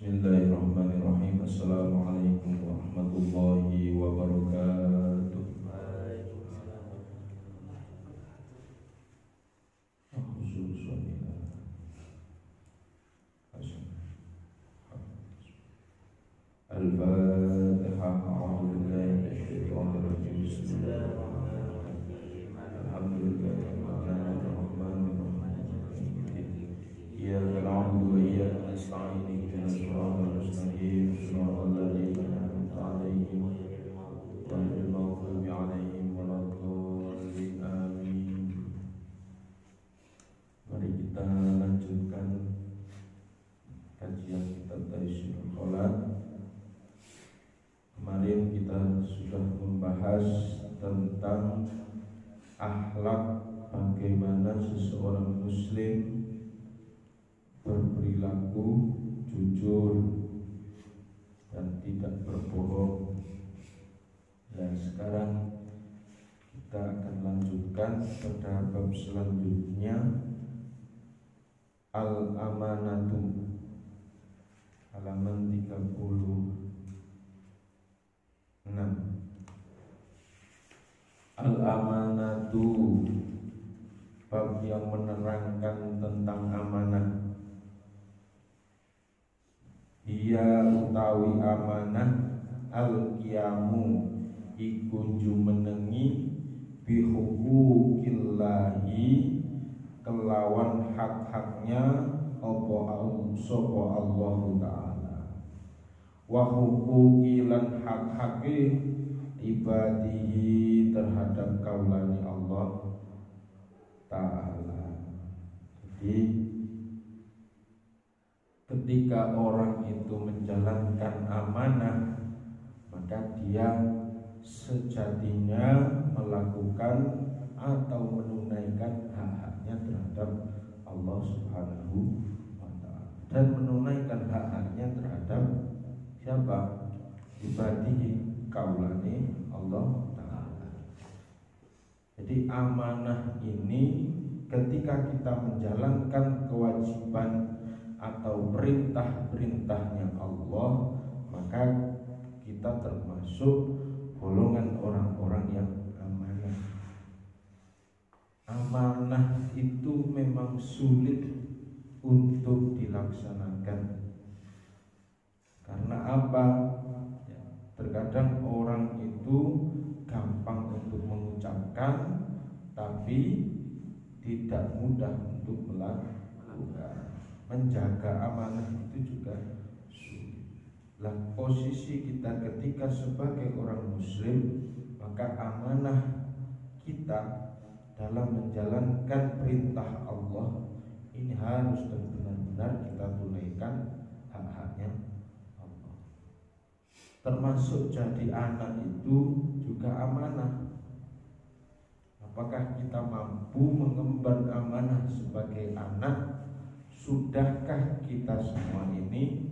Bismillahirrahmanirrahim. Assalamualaikum warahmatullahi wabarakatuh. Al-Fatihah. A'udzu billahi minasyaitonir rajim. Bismillahirrahmanirrahim. Alhamdulillahirrahmanirrahim. Iyyaka na'budu wa iyyaka nasta'in. Ihdinas siratal mustaqim. Shiratal ladzina an'amta 'alaihim ghairil maghdubi 'alaihim waladdallin. Amin. Mari kita lanjutkan kajian kitab Taysirul Khalat. Kemarin kita sudah membahas tentang akhlak, bagaimana seseorang muslim berperilaku jujur dan tidak berbohong. Dan sekarang kita akan lanjutkan pada bab selanjutnya, al-amanatu, halaman 36. Al-amanatu, bab yang menerangkan tentang amanah. Ia utawi amanah al-qiyamu iku jumenengi bihuquqillahi kelawan hak-haknya sapa Allah Ta'ala, wa huquqi lan hak-hake ibadihi terhadap kaulani Allah Ta'ala. Jadi ketika orang itu menjalankan amanah, maka dia sejatinya melakukan atau menunaikan hak-haknya terhadap Allah Subhanahu wa Ta'ala, dan menunaikan hak-haknya terhadap siapa? Ibadihi, kaulani Allah Ta'ala. Jadi amanah ini ketika kita menjalankan kewajiban atau perintah-perintahnya Allah, maka kita termasuk golongan orang-orang yang amanah. Amanah itu memang sulit untuk dilaksanakan. Karena apa? Terkadang orang itu gampang untuk mengucapkan, tapi tidak mudah untuk melakukan. Menjaga amanah itu juga sulit. Lah, posisi kita ketika sebagai orang muslim, maka amanah kita dalam menjalankan perintah Allah ini harus benar-benar kita tunaikan hak-haknya Allah. Termasuk jadi anak itu juga amanah. Apakah kita mampu mengemban amanah sebagai anak? Sudahkah kita semua ini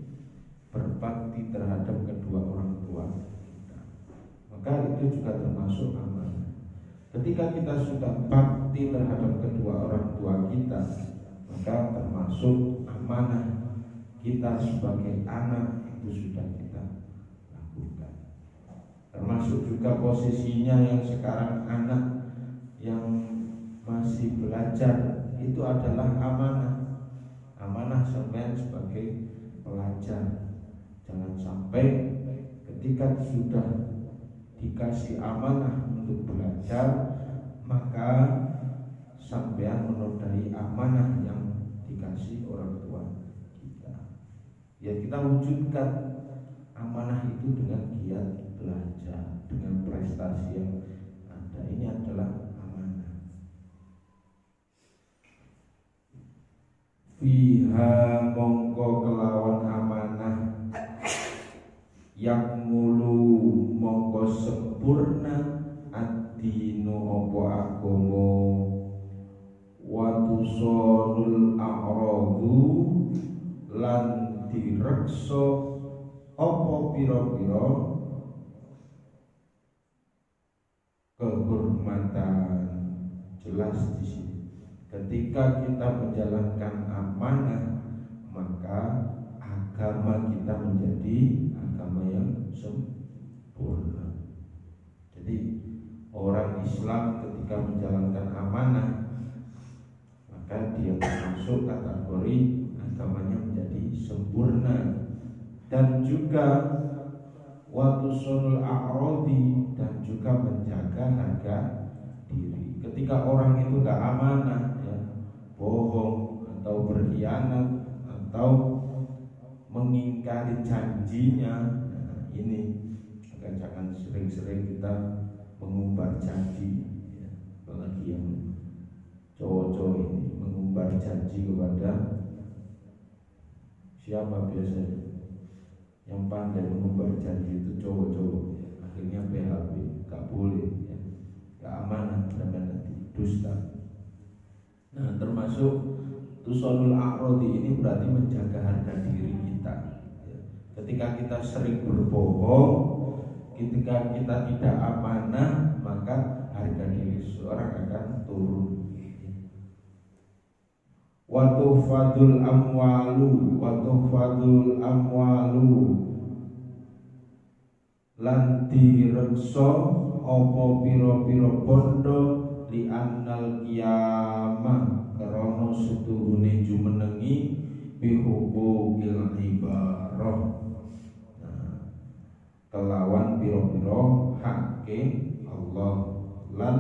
berbakti terhadap kedua orang tua kita? Maka itu juga termasuk amanah. Ketika kita sudah bakti terhadap kedua orang tua kita, maka termasuk amanah kita sebagai anak itu sudah kita lakukan. Termasuk juga posisinya yang sekarang anak yang masih belajar, itu adalah amanah. Amanah sampai sebagai pelajar. Jangan sampai ketika sudah dikasih amanah untuk belajar, maka sampean menodai amanah yang dikasih orang tua kita. Ya, kita wujudkan amanah itu dengan giat belajar, dengan prestasi yang ada. Ini adalah fiha mongko kelawan amanah yang mulu mongko sempurna ad-dinu opo agomo wa tusonul a'radu lan direkso opo piro-piro kehormatan. Jelas di sini. Ketika kita menjalankan amanah, maka agama agama kita menjadi agama yang sempurna. Jadi orang Islam ketika menjalankan amanah, maka dia termasuk kategori agamanya menjadi sempurna. Dan juga waktu sulul a'rodi, dan juga menjaga harga diri. Ketika orang itu gak amanah, ya, bohong atau berkhianat atau mengingkari janjinya, nah ini maka jangan sering-sering kita mengumbar janji, ya. Apalagi yang cowok-cowok ini mengumbar janji kepada siapa biasanya? Yang pandai mengumbar janji itu cowok-cowok, ya. Akhirnya PHP, gak boleh, ya. Gak amanah, dan nanti dusta. Nah, termasuk tusonul a'rodi ini berarti menjaga harga diri kita, ya. Ketika kita sering berbohong, ketika kita tidak amanah, maka harga diri seorang akan turun. Watufadul amwalu lan direksa apa pira-pira bondo li annal qiyamah karena setuhune jumenengi bihubukil ibarah. Nah, kelawan pira-pira hake Allah lan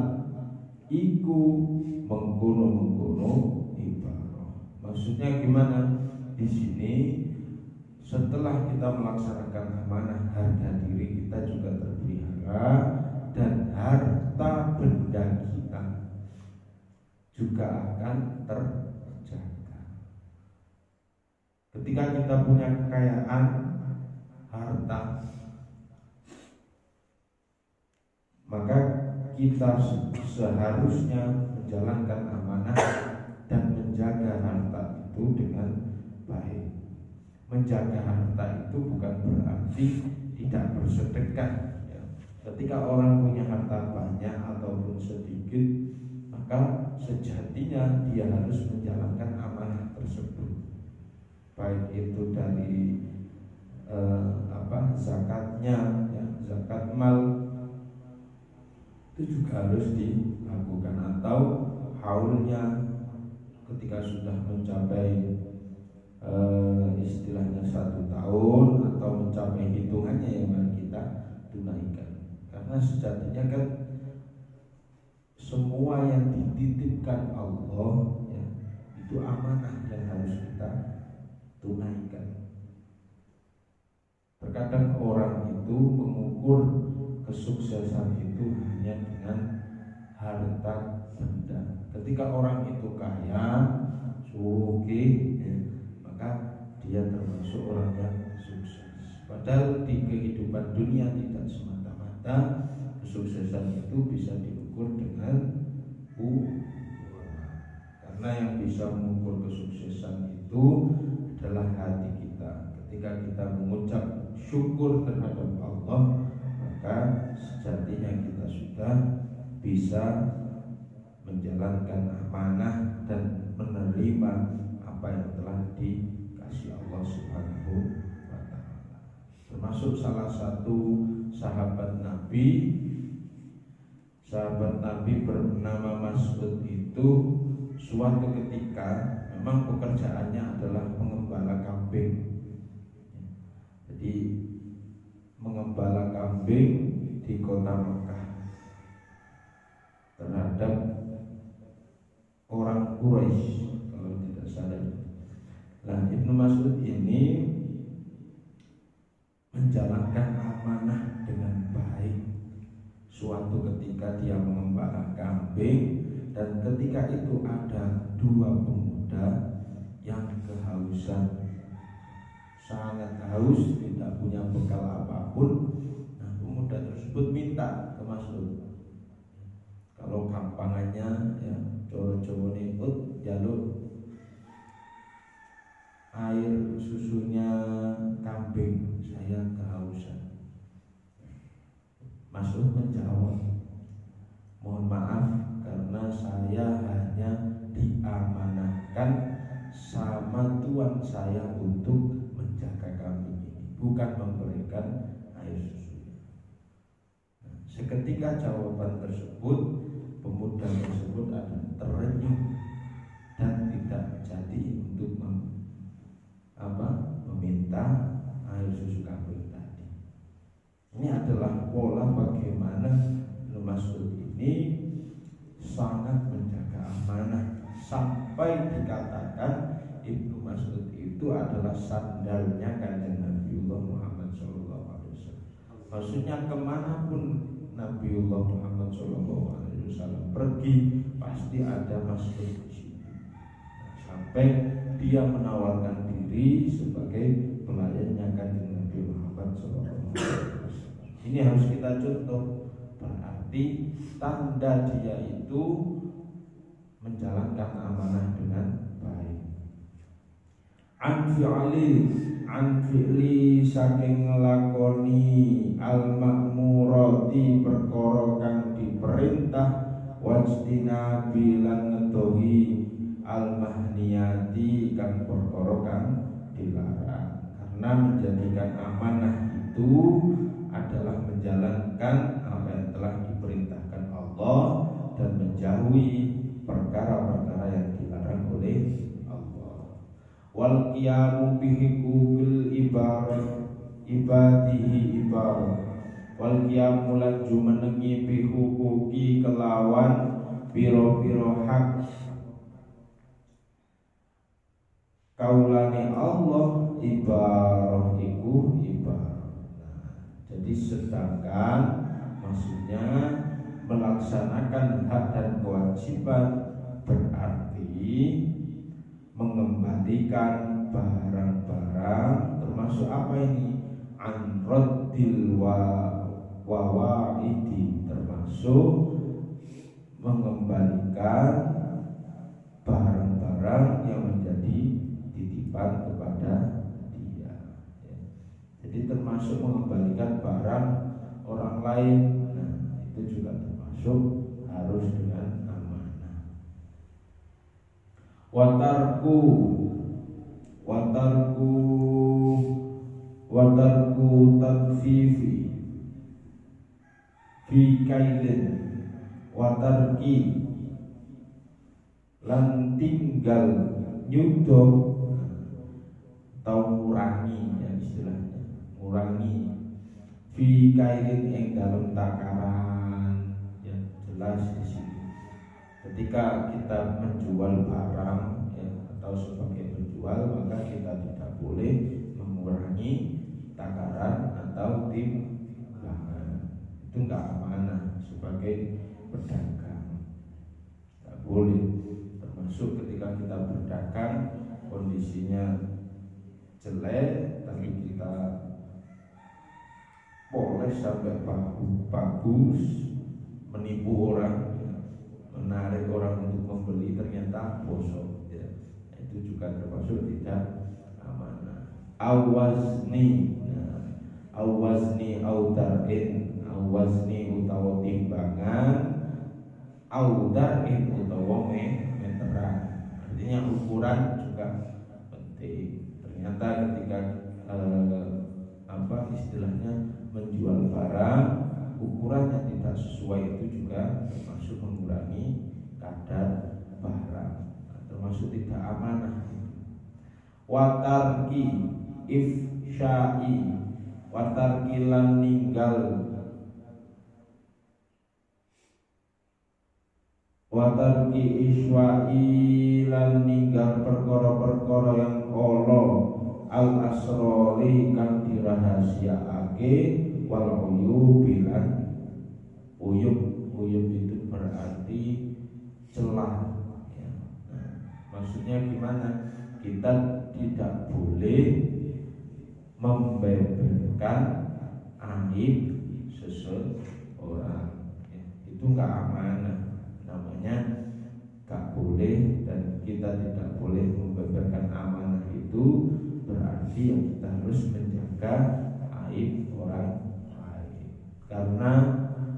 iku mengkono-mengkono ibarah. Maksudnya gimana? Di sini setelah kita melaksanakan amanah, harga diri kita juga terpelihara dan harta benda kita juga akan terjaga. Ketika kita punya kekayaan harta, maka kita seharusnya menjalankan amanah dan menjaga harta itu dengan baik. Menjaga harta itu bukan berarti tidak bersedekah, ya. Ketika orang punya harta banyak ataupun sedikit, maka sejatinya dia harus menjalankan amanah tersebut, baik itu dari zakatnya, ya, zakat mal itu juga harus dilakukan, atau haulnya ketika sudah mencapai istilahnya 1 tahun atau mencapai hitungannya yang harus kita tunaikan. Karena sejatinya kan semua yang dititipkan Allah, ya, itu amanah yang harus kita tunaikan. Terkadang orang itu mengukur kesuksesan itu hanya dengan harta benda. Ketika orang itu kaya, sugih, ya, maka dia termasuk orang yang sukses. Padahal di kehidupan dunia tidak semata-mata kesuksesan itu bisa diukur dengan uang. Karena yang bisa mengukur kesuksesan itu adalah hati kita. Ketika kita mengucap syukur terhadap Allah, maka sejatinya kita sudah bisa menjalankan amanah dan menerima apa yang telah dikasih Allah Subhanahu wa ta'ala. Termasuk salah satu sahabat Nabi bernama Mas'ud itu suatu ketika memang pekerjaannya adalah mengembala kambing. Jadi mengembala kambing di kota Mekah terhadap orang Quraisy kalau tidak salah. Nah, Ibnu Mas'ud ini menjalankan amanah dengan baik. Suatu ketika dia mengembala kambing, dan ketika itu ada 2 pemuda yang kehausan, sangat haus, tidak punya bekal apapun. Nah, pemuda tersebut minta ke Mas'ud, kalau kampangannya, ya, coro-coro ikut jalur air susunya kambing, saya kehausan. Mas'ud menjawab, mohon maaf karena saya hanya diamanahkan sama tuan saya untuk menjaga kambing bukan memberikan air susu. Seketika jawaban tersebut, pemuda tersebut akan terenyuh dan tidak jadi untuk meminta air susu kambing tadi. Ini adalah pola bagaimana Ibnu Mas'ud ini sangat menjaga amanah, sampai dikatakan Ibnu Mas'ud itu adalah sandalnya Kanjeng Nabiullah Muhammad SAW. Maksudnya kemanapun Nabiullah Muhammad SAW pergi, pasti ada Mas'ud di situ. Sampai dia menawarkan diri sebagai pelayannya Kanjeng Nabi Muhammad SAW. Ini harus kita contoh. Berarti tanda dia itu menjalankan amanah dengan baik. An fi'li saking nglakoni al-ma'murati perkara kang diperintah, wajtina bilan ngedohi al-mahniyati kang perkara kang dilarang. Karena menjadikan amanah itu adalah menjalankan apa yang telah diperintahkan Allah dan menjauhi perkara-perkara yang dilarang oleh Allah. Wal qiyamu bihi bil ibadihi ibarat. Wal qiyamu lan jumenengi bihuquqi kelawan pira-pira hak kaulane Allah, ibarah iku ibarah. Jadi sedangkan maksudnya melaksanakan hak dan kewajiban berarti mengembalikan barang-barang, termasuk apa ini? Anraddil wawaidi, termasuk mengembalikan barang-barang yang menjadi titipan kepada dia. Jadi termasuk mengembalikan barang orang lain. Nah, itu juga termasuk harus dengan amanah. Watarku tanfifi fi kailin watarki lan tinggal nyudo atau ngurangi, ya istilahnya ngurangi fi kailin yang dalam takaran, ya jelas di sini. Ketika kita menjual barang, ya, atau sebagai penjual, maka kita tidak boleh mengurangi takaran atau timbangan. Itu nggak amanah sebagai pedagang, nggak boleh. Termasuk ketika kita berdagang kondisinya jelek, tapi kita poles sampai bagus, menipu orang, menarik orang untuk membeli, ternyata bosok, ya. Itu juga termasuk tidak amanah. Awazni audarin, awazni utawa timbangan, audarin utawa meteran. Artinya ukuran juga penting. Ternyata ketika istilahnya menjual barang, ukurannya tidak sesuai, itu juga termasuk mengurangi kadar barang, termasuk tidak amanah. Watarki ifsyai, watarki lan ninggal, watarki iswai lan ninggal perkara-perkara yang ala al asrori kang dirahasiaake, wal uyub bilan uyub itu berarti celah, ya. Nah, maksudnya gimana? Kita tidak boleh membeberkan aib seseorang, ya. Itu nggak amanah, namanya nggak boleh. Dan kita tidak boleh membeberkan amanah, itu berarti yang kita harus menjaga aib orang lain. Karena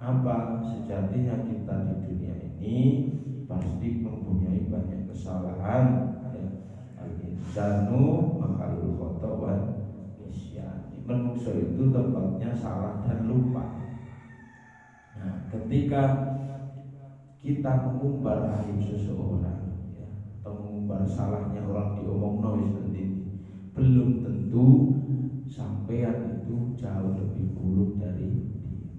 apa? Sejatinya kita di dunia ini pasti mempunyai banyak kesalahan, ya. Al-insanu makhlul khata' wan nisyan. manusia itu tempatnya salah dan lupa. Nah, ketika kita mengumbar aib seseorang, ya, atau mengumbar salahnya orang diomong noise nanti, belum tentu sampean itu jauh lebih buruk dari dia.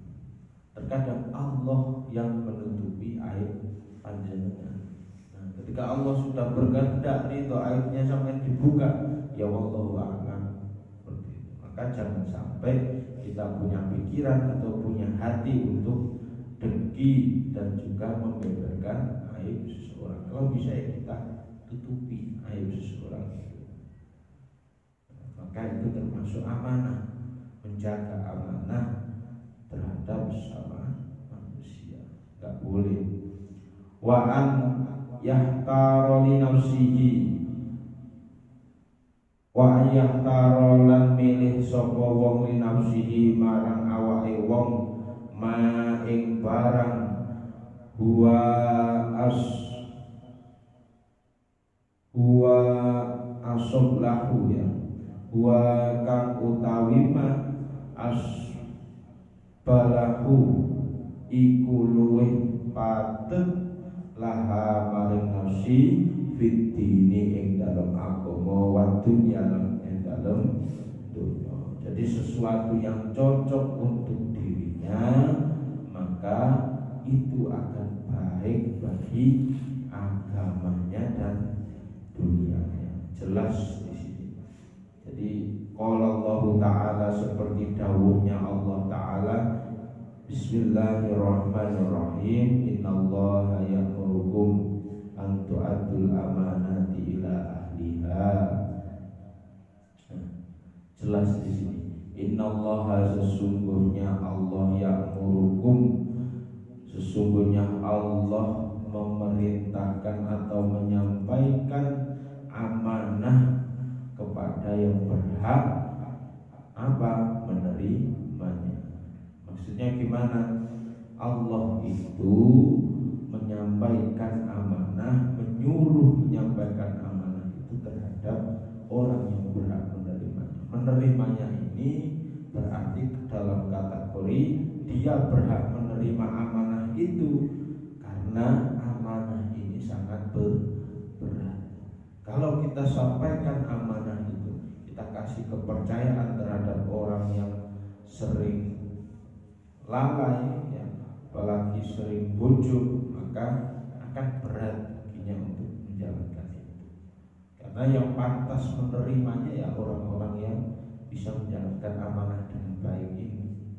Terkadang Allah yang menutupi aib panjenengan. Nah, ketika Allah sudah berkehendak itu aibnya sampai dibuka, ya wallahu a'lam. Maka jangan sampai kita punya pikiran atau punya hati untuk dengki dan juga membeberkan aib seseorang. Kalau bisa ya kita tutupi aib seseorang itu. Maka itu termasuk amanah, menjaga amanah terhadap sesama manusia. Gak boleh. Wa an yahtaro li nafsihi, wa yahtaro lan milih sapa wong li nafsihi marang awake wong ma ing barang huwa asoblahu, ya, huwa kang utawi ma balahu iku luwih patut laha maring nafsi fitini ing dalam agama wa dunya lan ing dalam dunya. Jadi sesuatu yang cocok untuk dirinya maka itu akan baik bagi agamanya dan dunianya. Jelas di sini. Jadi qala Allah Ta'ala seperti dawuhnya Allah Ta'ala, Bismillahirrahmanirrahim, innallaha ya'murukum an tu'addul amanati ila ahliha. Jelas di sini. Innallaha, sesungguhnya Allah, ya'murukum, sesungguhnya Allah memerintahkan atau menyampaikan amanah kepada yang berhak menerimanya. Maksudnya gimana? Allah itu menyampaikan amanah, menyuruh menyampaikan amanah itu terhadap orang yang berhak menerimanya. Menerimanya ini berarti dalam kategori dia berhak menerima amanah itu karena amanah ini sangat berat. Kalau kita sampaikan amanah itu, kita kasih kepercayaan terhadap orang yang sering lalai, ya, apalagi sering bujuk, maka akan berat baginya untuk menjalankan itu. Karena yang pantas menerimanya ya orang-orang yang bisa menjalankan amanah dengan baik ini.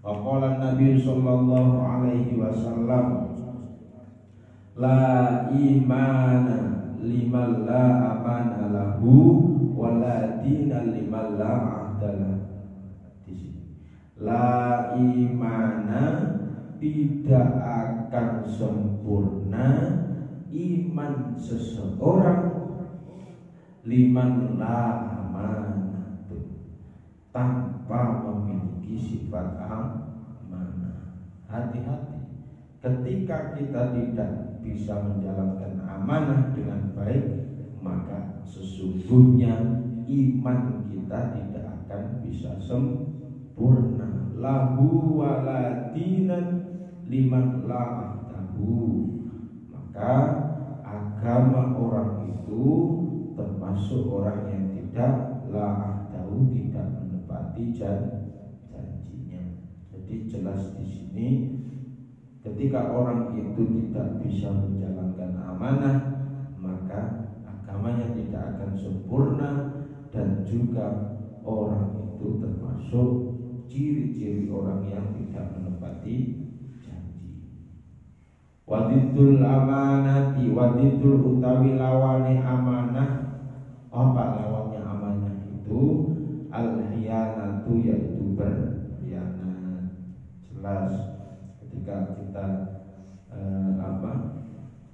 Wa qala Nabi sallallahu alaihi wasallam, la imana liman la amana lahu wa la dina liman la ahdalah. Di sini la imana, tidak akan sempurna iman seseorang liman la amanah, tanpa memiliki sifat amanah. Hati-hati ketika kita tidak bisa menjalankan amanah dengan baik, maka sesungguhnya iman kita tidak akan bisa sempurna. Lahu waladinan liman la'ahtahu, maka agama orang itu termasuk orang yang tidak la'ahtahu, tidak menepati janjinya. Jadi jelas di sini, ketika orang itu tidak bisa menjalankan amanah, maka agamanya tidak akan sempurna, dan juga orang itu termasuk ciri-ciri orang yang tidak menepati janji. Wadidul amanati, wadidul utawi lawane amanah. Apa lawannya amanah itu? Al-hiyanatu, yaitu berkhianat. Jelas ketika kita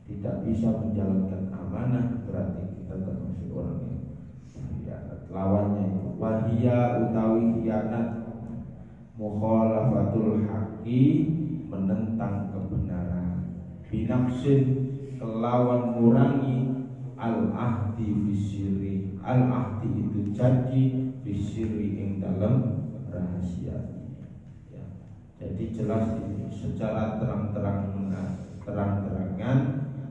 tidak bisa menjalankan amanah, berarti kita termasuk orang yang berkhianat. Lawannya itu wahia utawi khianat, mukhalafatul haqqi, menentang kebenaran, binafsin, kelawan ngurangi, al-ahdi bisiri, al-ahdi itu janji, bisiri ing dalam rahasia ini. Ya. Jadi jelas ini secara terang-terangan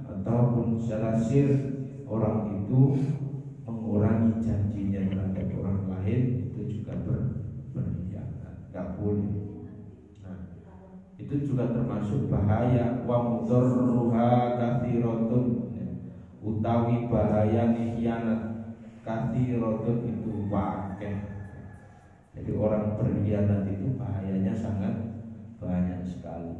ataupun secara sir orang itu mengurangi janjinya terhadap orang lain itu juga berkhianat, nggak boleh. Nah, itu juga termasuk bahaya. Wa mudharruha katsiratun, utawi bahaya khianat katsiratun itu wakeh. Jadi orang berkhianat itu bahayanya sangat banyak sekali.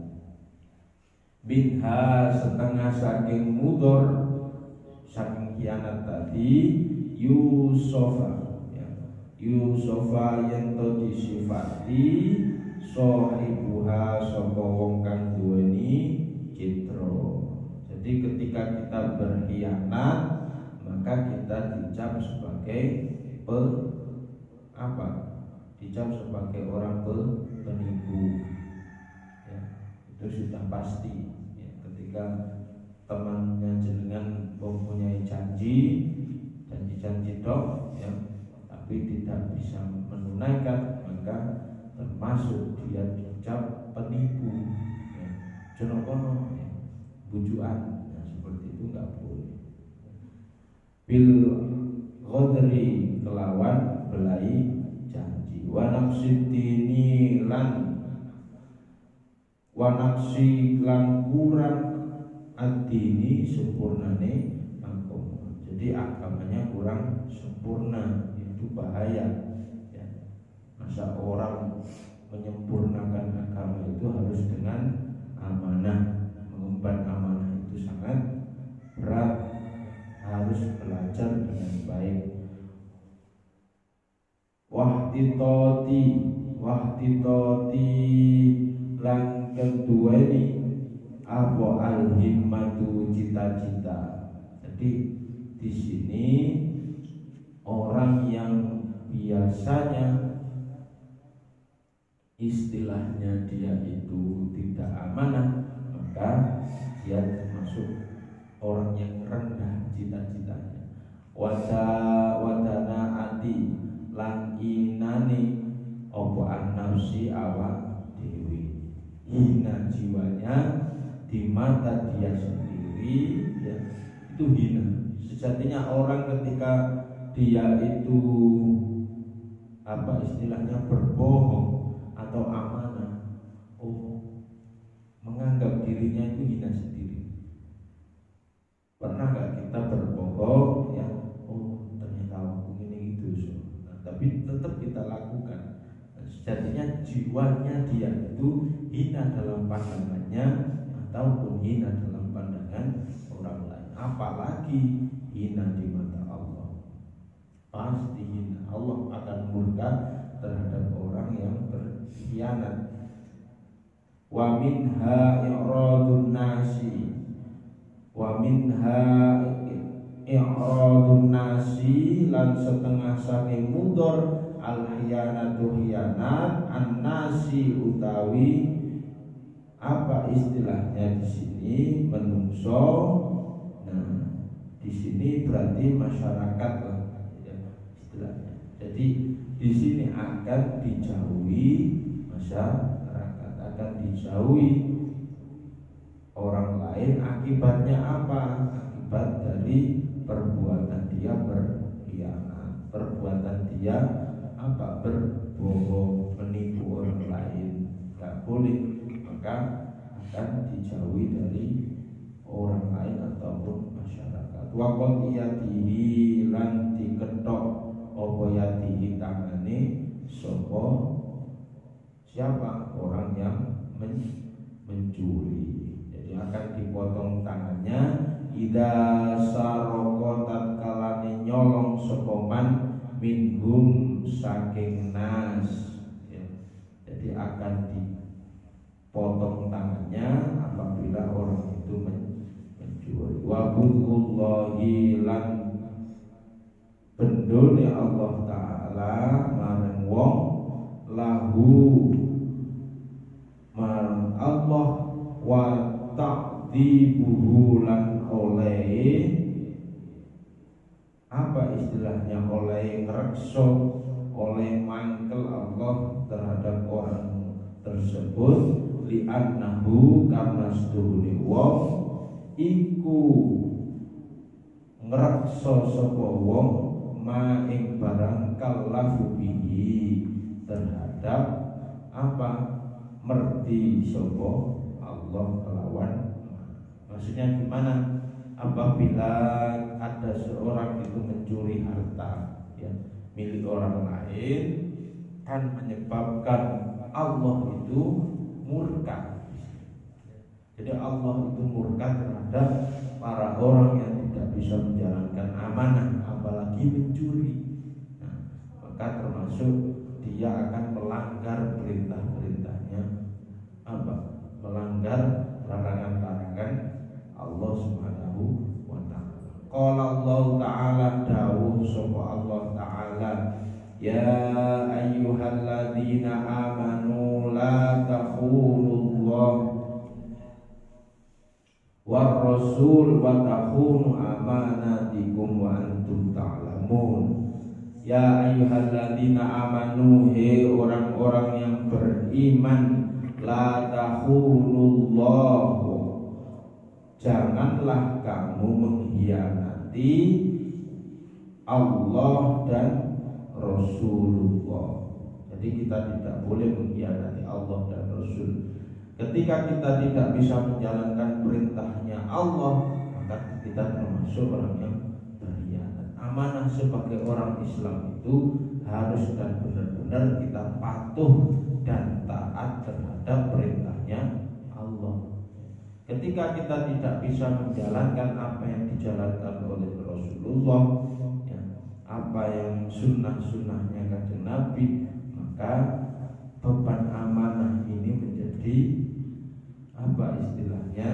Minha setengah saking mudhar saking khianat tadi Yusofa ya. Yusofa yang to disifati sohibuha sapa wong kang duweni citra. Jadi ketika kita berkhianat maka kita dicap sebagai dicap sebagai orang penipu ya. Itu sudah pasti ya. Ketika temannya jenengan mempunyai janji dok ya, tapi tidak bisa menunaikan, maka termasuk dia dicap penipu ya. Jonokono ya, bujuan ya, seperti itu nggak boleh. Bil ghadri kelawan belai janji, wa nafsidini lan kurang ad-dini sempurnane agama. Jadi agamanya kurang sempurna, itu bahaya ya. Masa orang menyempurnakan agama itu harus dengan amanah, mengemban amanah itu sangat berat, harus belajar dengan baik. Wahtitoti lan kedua ini apa al-himmatu cita-cita. Jadi di sini orang yang biasanya istilahnya dia itu tidak amanah, maka dia termasuk orang yang rendah cita-citanya. Wadana ati lan inani opo an-nafsi awak dewi, hina jiwanya di mata dia sendiri ya, itu hina. Sejatinya orang ketika dia itu istilahnya berbohong atau amanah, menganggap dirinya itu hina sendiri. Pernah nggak kita berbohong ya, ternyata aku ini gitu, tapi tetap kita lakukan. Sejatinya jiwanya dia itu hina dalam pandangannya ataupun hina dalam pandangan orang lain, apalagi hina di mata Allah. Pasti hina. Allah akan murka terhadap orang yang berkhianat. Wa minha i'radun nasi, wa minha i'radun nasi lan setengah saking mudhar al-khiyanatu khiyanat an-nasi utawi apa istilahnya di sini menungso. Nah, di sini berarti masyarakat lah ya, istilahnya. Jadi di sini akan dijauhi masyarakat, akan dijauhi orang lain. Akibatnya apa? Akibat dari perbuatan dia berkhianat, perbuatan dia berbohong, menipu orang lain. Gak boleh, maka akan dijauhi dari orang lain ataupun masyarakat. Wakon iyatihi lan diketok opo yatihi tangane sopo siapa orang yang mencuri. Jadi akan dipotong tangannya. Ida saroko tatkalane nyolong sopoman minhum saking nas ya. Jadi akan dipotong tangannya apabila orang itu mencuri. Wa budhullahi lan bendone Allah Ta'ala marang wong lahu marang Allah wa ta'dzibuhu lan oleh apa istilahnya, oleh ngrekso, oleh mangkel annahu karena setuhune wong iku ngreksa sapa wong ma ing barang kallafu bihi terhadap apa merti sapa Allah kelawan. Maksudnya gimana? Apabila ada seorang itu mencuri harta ya milik orang lain kan menyebabkan Allah itu murka. Jadi Allah itu murka terhadap para orang yang tidak bisa menjalankan amanah, apalagi mencuri. Nah, maka termasuk dia akan melanggar perintah-perintahnya, apa? Melanggar larangan-larangan Allah Subhanahu wa taala. Qala Allah taala dawuh sapa Allah taala, ya ayyuhalladzina amanu la takhunullah war rasul wa takhunu amanatikum wa antum ta'lamun. Ya ayyuhalladzina amanu, he orang-orang yang beriman, la takhunullah, janganlah kamu mengkhianati Allah dan Rasulullah. Jadi kita tidak boleh mengkhianati Allah dan Rasul. Ketika kita tidak bisa menjalankan perintahnya Allah, maka kita termasuk orang yang berkhianat. Amanah sebagai orang Islam itu harus dan benar-benar kita patuh dan taat terhadap perintahnya Allah. Ketika kita tidak bisa menjalankan apa yang dijalankan oleh Rasulullah, ya, apa yang sunnah-sunnahnya kanjeng Nabi, maka beban amanah ini menjadi apa istilahnya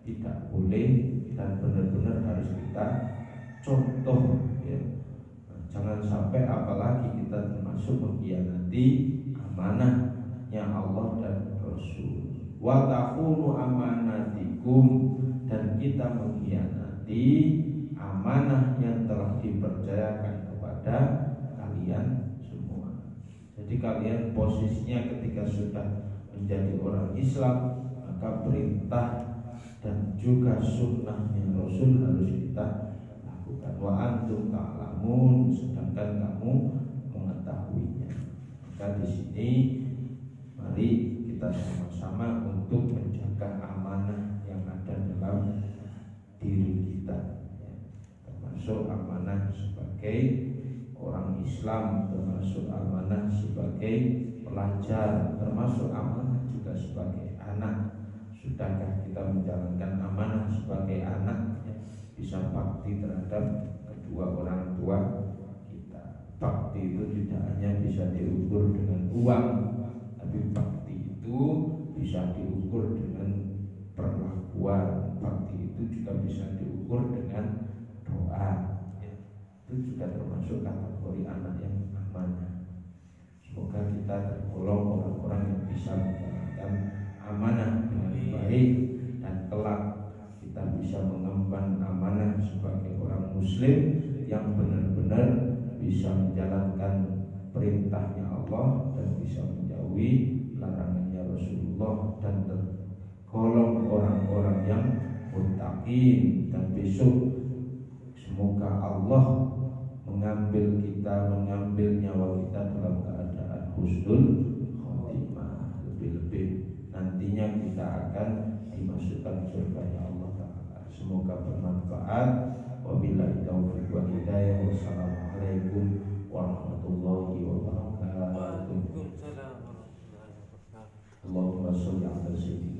tidak boleh dan benar-benar harus kita contoh ya. Nah, jangan sampai apalagi kita termasuk mengkhianati amanahnya Allah dan Rasul. Wa takhunu amanatikum, dan kita mengkhianati amanah yang telah dipercayakan kepada kalian semua. Jadi kalian posisinya ketika sudah menjadi orang Islam, maka perintah dan juga sunnahnya Rasul harus kita lakukan. Wa antum ta'lamun, sedangkan kamu mengetahuinya. Maka di sini mari kita sama-sama untuk menjaga amanah yang ada dalam diri kita, ya. Termasuk amanah sebagai orang Islam, termasuk amanah sebagai pelajar, termasuk amanah juga sebagai anak. Sudahkah kita menjalankan amanah sebagai anak, ya? Bisa bakti terhadap kedua orang tua kita. Bakti itu tidak hanya bisa diukur dengan uang, tapi bakti itu bisa diukur dengan perlakuan. Bakti itu juga bisa diukur dengan doa, ya. Itu juga termasuk kategori anak yang amanah. Semoga kita tergolong orang-orang yang bisa menjalankan amanah dengan baik, dan kelak kita bisa mengemban amanah sebagai orang Muslim yang benar-benar bisa menjalankan perintahnya Allah dan bisa menjauhi larangannya Rasulullah, dan tergolong orang-orang yang muttaqin. Dan besok semoga Allah mengambil kita, mengambil nyawa kita dalam keadaan husnul khotimah. Lebih-lebih nantinya kita akan dimasukkan surganya Allah Ta'ala. Semoga bermanfaat. Wabillahi taufiq wal hidayah. Wassalamualaikum warahmatullahi wabarakatuh. Allahumma sholli ala sayyidina